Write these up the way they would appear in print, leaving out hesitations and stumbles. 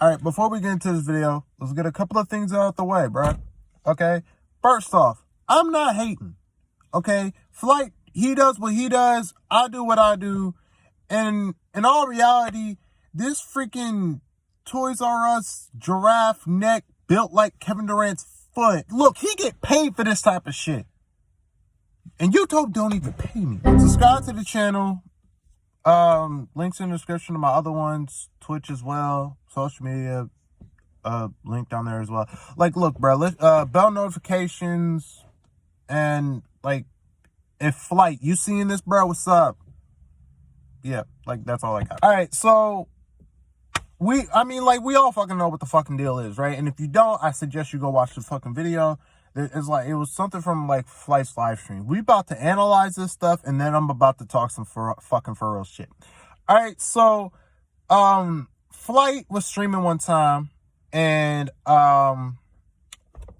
All right, before we get into this video, let's get a couple of things out the way, bro. Okay? First off, I'm not hating. Okay? Flight, he does what he does. I do what I do. And in all reality, this freaking Toys R Us giraffe neck built like Kevin Durant's foot. Look, he get paid for this type of shit. And YouTube don't even pay me. Subscribe to the channel. Links in the description to my other ones, Twitch as well, social media, link down there as well. Like, look, bro, bell notifications, and like, if Flight, you seeing this, bro, what's up? Yeah, like, that's all I got. All right, so we all fucking know what the fucking deal is, right? And if you don't, I suggest you go watch the fucking video. It's like, it was something from like Flight's live stream. We about to analyze this stuff, and then I'm about to talk some fucking for real shit. All right, so Flight was streaming one time, and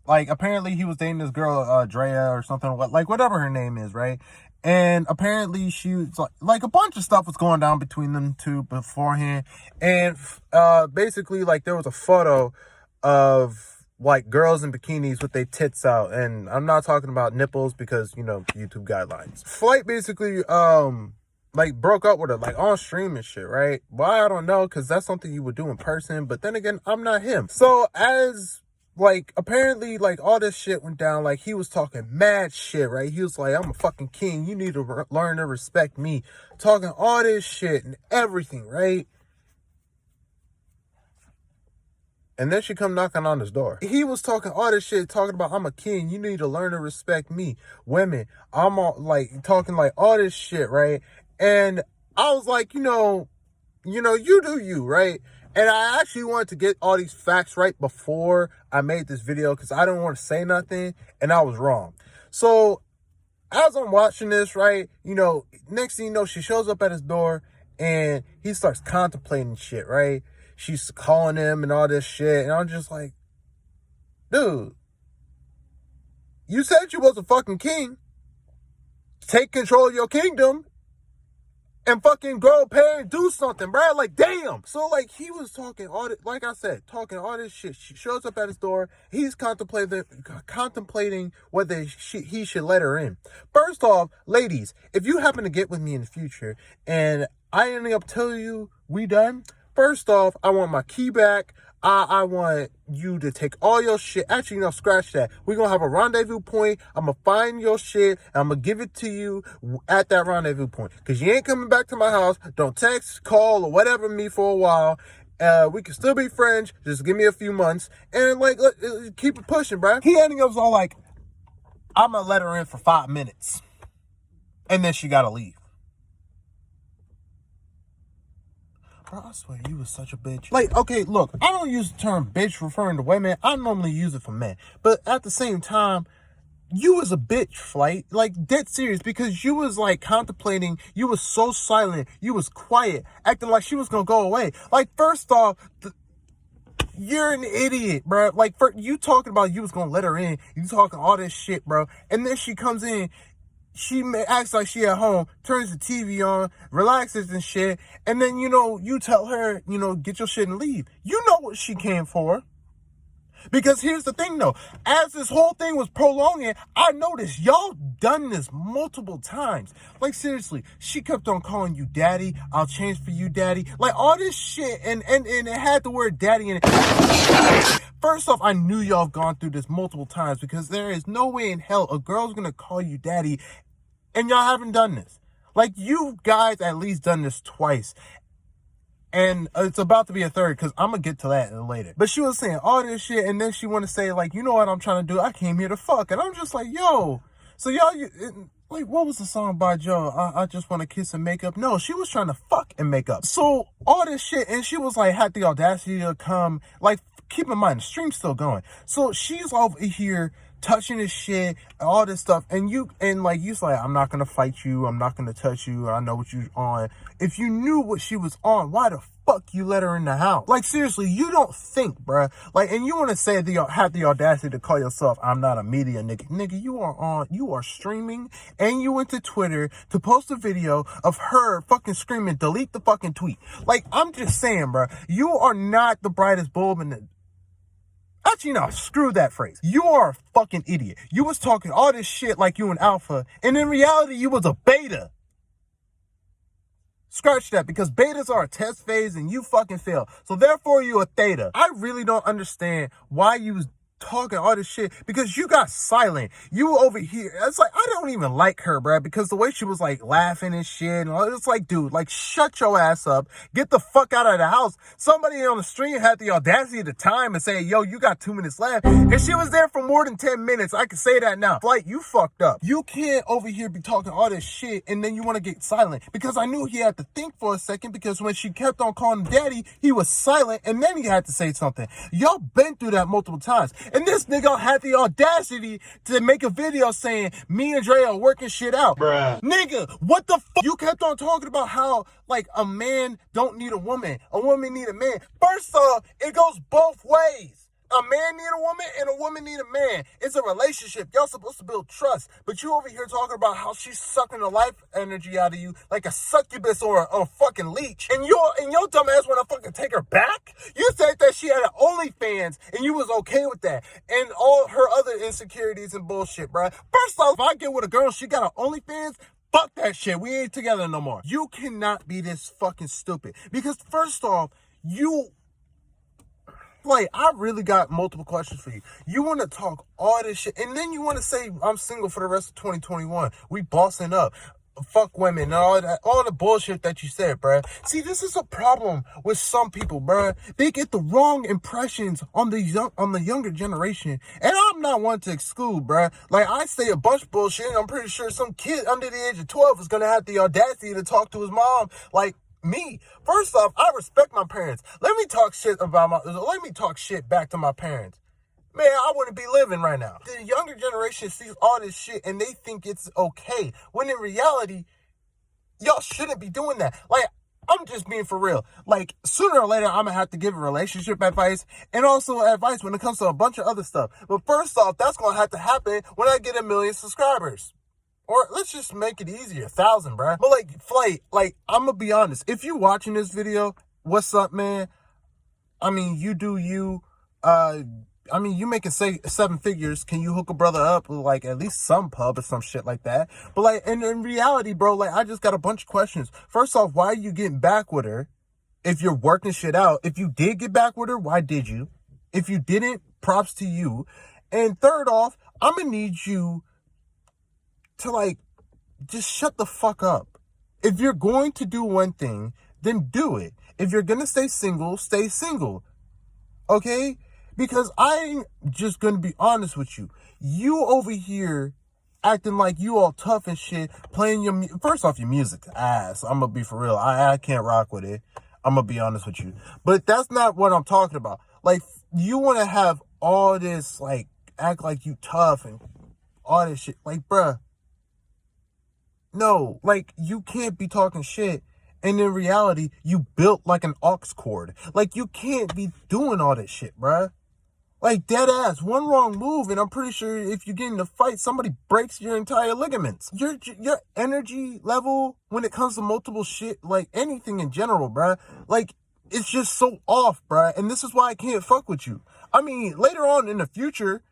like, apparently he was dating this girl, Drea or something, like whatever her name is, right? And apparently she was like a bunch of stuff was going down between them two beforehand, and basically, like, there was a photo of like girls in bikinis with their tits out, and I'm not talking about nipples because, you know, YouTube guidelines. Flight basically like broke up with her, like, on stream and shit, right? Why, I don't know, because that's something you would do in person, but then again, I'm not him. So as like, apparently, like, all this shit went down, like, he was talking mad shit, right? He was like, I'm a fucking king, you need to learn to respect me, talking all this shit and everything, right? And then she come knocking on his door. He was talking all this shit, talking about, I'm a king, you need to learn to respect me. Women, I'm all, like, talking like all this shit, right? And I was like, you do you, right? And I actually wanted to get all these facts right before I made this video, because I didn't want to say nothing, and I was wrong. So as I'm watching this, right, next thing you know, she shows up at his door, and he starts contemplating shit, right? She's calling him and all this shit. And I'm just like, dude, you said you was a fucking king. Take control of your kingdom and fucking go pay and do something, bro. Like, damn. So, like, he was talking all this, like I said, talking all this shit. She shows up at his door. He's contemplating whether he should let her in. First off, ladies, if you happen to get with me in the future and I ended up telling you we done, first off, I want my key back. I want you to take all your shit. Actually, no, scratch that. We're going to have a rendezvous point. I'm going to find your shit, and I'm going to give it to you at that rendezvous point. Because you ain't coming back to my house. Don't text, call, or whatever me for a while. We can still be friends. Just give me a few months. And, like, keep it pushing, bro. He ended up all like, I'm going to let her in for 5 minutes. And then she got to leave. Bro, I swear, you was such a bitch. Like, okay, look, I don't use the term bitch referring to women. I normally use it for men. But at the same time, you was a bitch, Flight. Like, dead serious, because you was, like, contemplating. You was so silent. You was quiet, acting like she was gonna go away. Like, first off, you're an idiot, bro. Like, you talking about you was gonna let her in. You talking all this shit, bro. And then she comes in. She acts like she at home, turns the TV on, relaxes and shit. And then, you tell her, get your shit and leave. You know what she came for. Because here's the thing, though. As this whole thing was prolonging, I noticed y'all done this multiple times. Like, seriously, she kept on calling you daddy. I'll change for you, daddy. Like, all this shit. And it had the word daddy in it. First off, I knew y'all have gone through this multiple times, because there is no way in hell a girl's going to call you daddy and y'all haven't done this. Like, you guys at least done this twice. And it's about to be a third, because I'm going to get to that later. But she was saying all this shit, and then she want to say, like, you know what I'm trying to do? I came here to fuck. And I'm just like, yo. So y'all, like, what was the song by Joe? I just want to kiss and make up. No, she was trying to fuck and make up. So all this shit, and she was like, had the audacity to come. Like, keep in mind, the stream's still going. So she's over here touching his shit, all this stuff, and you like, I'm not gonna fight you, I'm not gonna touch you, I know what you're on. If you knew what she was on, why the fuck you let her in the house? Like, seriously, you don't think, bruh. Like, and you want to say have the audacity to call yourself, I'm not a media nigga. Nigga, you are streaming, and you went to Twitter to post a video of her fucking screaming, delete the fucking tweet. Like, I'm just saying, bruh, you are not the brightest bulb in the... Actually, no, screw that phrase. You are a fucking idiot. You was talking all this shit like you an alpha, and in reality, you was a beta. Scratch that, because betas are a test phase and you fucking fail. So therefore, you a theta. I really don't understand why you was talking all this shit, because you got silent. You over here, it's like, I don't even like her, bruh, because the way she was like laughing and shit, and all, it's like, dude, like, shut your ass up, get the fuck out of the house. Somebody on the stream had the audacity at the time and say, yo, you got 2 minutes left, and she was there for more than 10 minutes. I can say that now. Flight, you fucked up. You can't over here be talking all this shit and then you want to get silent, because I knew he had to think for a second, because when she kept on calling him daddy, he was silent, and then he had to say something. Y'all been through that multiple times. And this nigga had the audacity to make a video saying, me and Dre are working shit out. Bruh. Nigga, what the fuck? You kept on talking about how, like, a man don't need a woman need a man. First off, it goes both ways. A man need a woman and a woman need a man. It's a relationship. Y'all supposed to build trust. But you over here talking about how she's sucking the life energy out of you like a succubus or a fucking leech. And your dumb ass want to fucking take her back? You said that she had an OnlyFans and you was okay with that. And all her other insecurities and bullshit, bruh. First off, if I get with a girl, she got an OnlyFans, fuck that shit. We ain't together no more. You cannot be this fucking stupid. Because first off, like, I really got multiple questions for you. You want to talk all this shit, and then you want to say, I'm single for the rest of 2021. We bossing up. Fuck women and all that, all the bullshit that you said, bruh. See, this is a problem with some people, bruh. They get the wrong impressions on the younger generation, and I'm not one to exclude, bruh. Like, I say a bunch of bullshit, and I'm pretty sure some kid under the age of 12 is gonna have the audacity to talk to his mom like me. First off, I respect my parents. Let me talk shit back to my parents. Man, I wouldn't be living right now. The younger generation sees all this shit and they think it's okay, when in reality, y'all shouldn't be doing that. Like, I'm just being for real. Like, sooner or later, I'm gonna have to give relationship advice and also advice when it comes to a bunch of other stuff. But first off, that's gonna have to happen when I get 1 million subscribers. Or let's just make it easier, 1,000, bruh. But like, Flight, like, I'm gonna be honest. If you watching this video, what's up, man? I mean, you do you. You making say 7 figures. Can you hook a brother up with like at least some pub or some shit like that? But like, in reality, bro, like, I just got a bunch of questions. First off, why are you getting back with her if you're working shit out? If you did get back with her, why did you? If you didn't, props to you. And third off, I'm gonna need you to, like, just shut the fuck up. If you're going to do one thing, then do it. If you're gonna stay single, stay single. Okay? Because I'm just gonna be honest with you. You over here acting like you all tough and shit, playing your... First off, your music's ass. I'm gonna be for real. I can't rock with it. I'm gonna be honest with you. But that's not what I'm talking about. Like, you want to have all this, like, act like you tough and all this shit. Like, bruh. No, like, you can't be talking shit, and in reality, you built like an aux cord. Like, you can't be doing all this shit, bruh. Like, dead ass, one wrong move, and I'm pretty sure if you get in a fight, somebody breaks your entire ligaments. Your energy level when it comes to multiple shit, like anything in general, bruh, like, it's just so off, bruh, and this is why I can't fuck with you. I mean, later on in the future,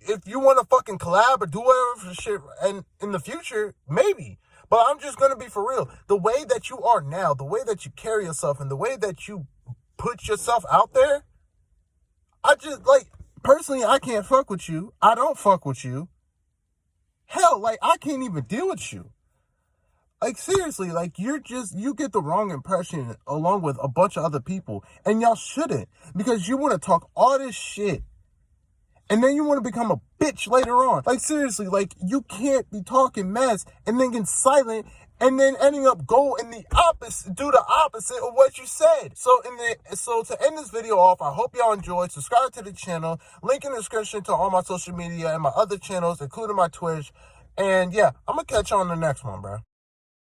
if you want to fucking collab or do whatever for shit, and in the future, maybe. But I'm just going to be for real. The way that you are now, the way that you carry yourself, and the way that you put yourself out there, I just, like, personally, I can't fuck with you. I don't fuck with you. Hell, like, I can't even deal with you. Like, seriously, like, you get the wrong impression along with a bunch of other people. And y'all shouldn't. Because you want to talk all this shit. And then you want to become a bitch later on. Like, seriously, like, you can't be talking mess and then getting silent and then ending up going the opposite, do the opposite of what you said. So to end this video off, I hope y'all enjoyed. Subscribe to the channel. Link in the description to all my social media and my other channels, including my Twitch. And yeah, I'm gonna catch you on the next one, bro.